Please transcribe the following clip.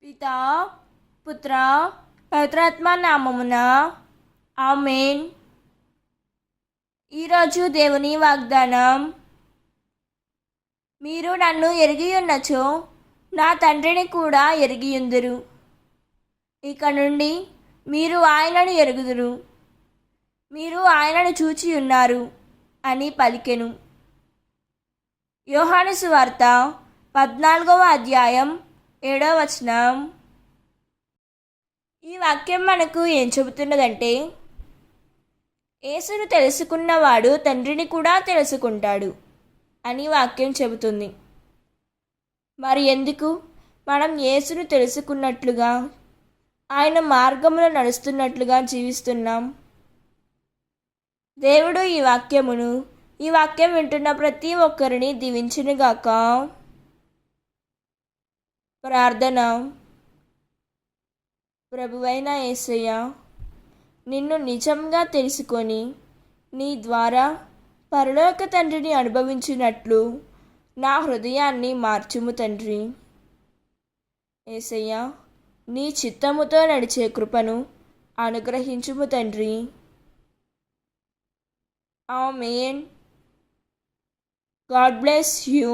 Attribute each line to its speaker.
Speaker 1: పితా, పుత్ర, పవిత్రాత్మ నామమున ఆమేన్. ఈరోజు దేవుని వాగ్దానం, మీరు నన్ను ఎరిగియున్నచో నా తండ్రిని కూడా ఎరిగియుందురు. ఇక నుండి మీరు ఆయనను ఎరుగుదురు, మీరు ఆయనను చూచి ఉన్నారు అని పలికెను. యోహాను సువార్త 14వ అధ్యాయం 7వ వచనం. ఈ వాక్యం మనకు ఏం చెబుతున్నదంటే, యేసును తెలుసుకున్నవాడు తండ్రిని కూడా తెలుసుకుంటాడు అని వాక్యం చెబుతుంది. మరి ఎందుకు మనం యేసును తెలుసుకున్నట్లుగా, ఆయన మార్గంలో నడుస్తున్నట్లుగా జీవిస్తున్నాం? దేవుడు ఈ వాక్యం వింటున్న ప్రతి ఒక్కరిని దీవించునుగాక. ప్రార్థన. ప్రభువైన యేసయ్య, నిన్ను నిజంగా తెలుసుకొని నీ ద్వారా పరలోక తండ్రిని అనుభవించినట్లు నా హృదయాన్ని మార్చుము తండ్రి. యేసయ్య, నీ చిత్తముతో నడిచే కృపను అనుగ్రహించుము తండ్రి. ఆమేన్. God bless you.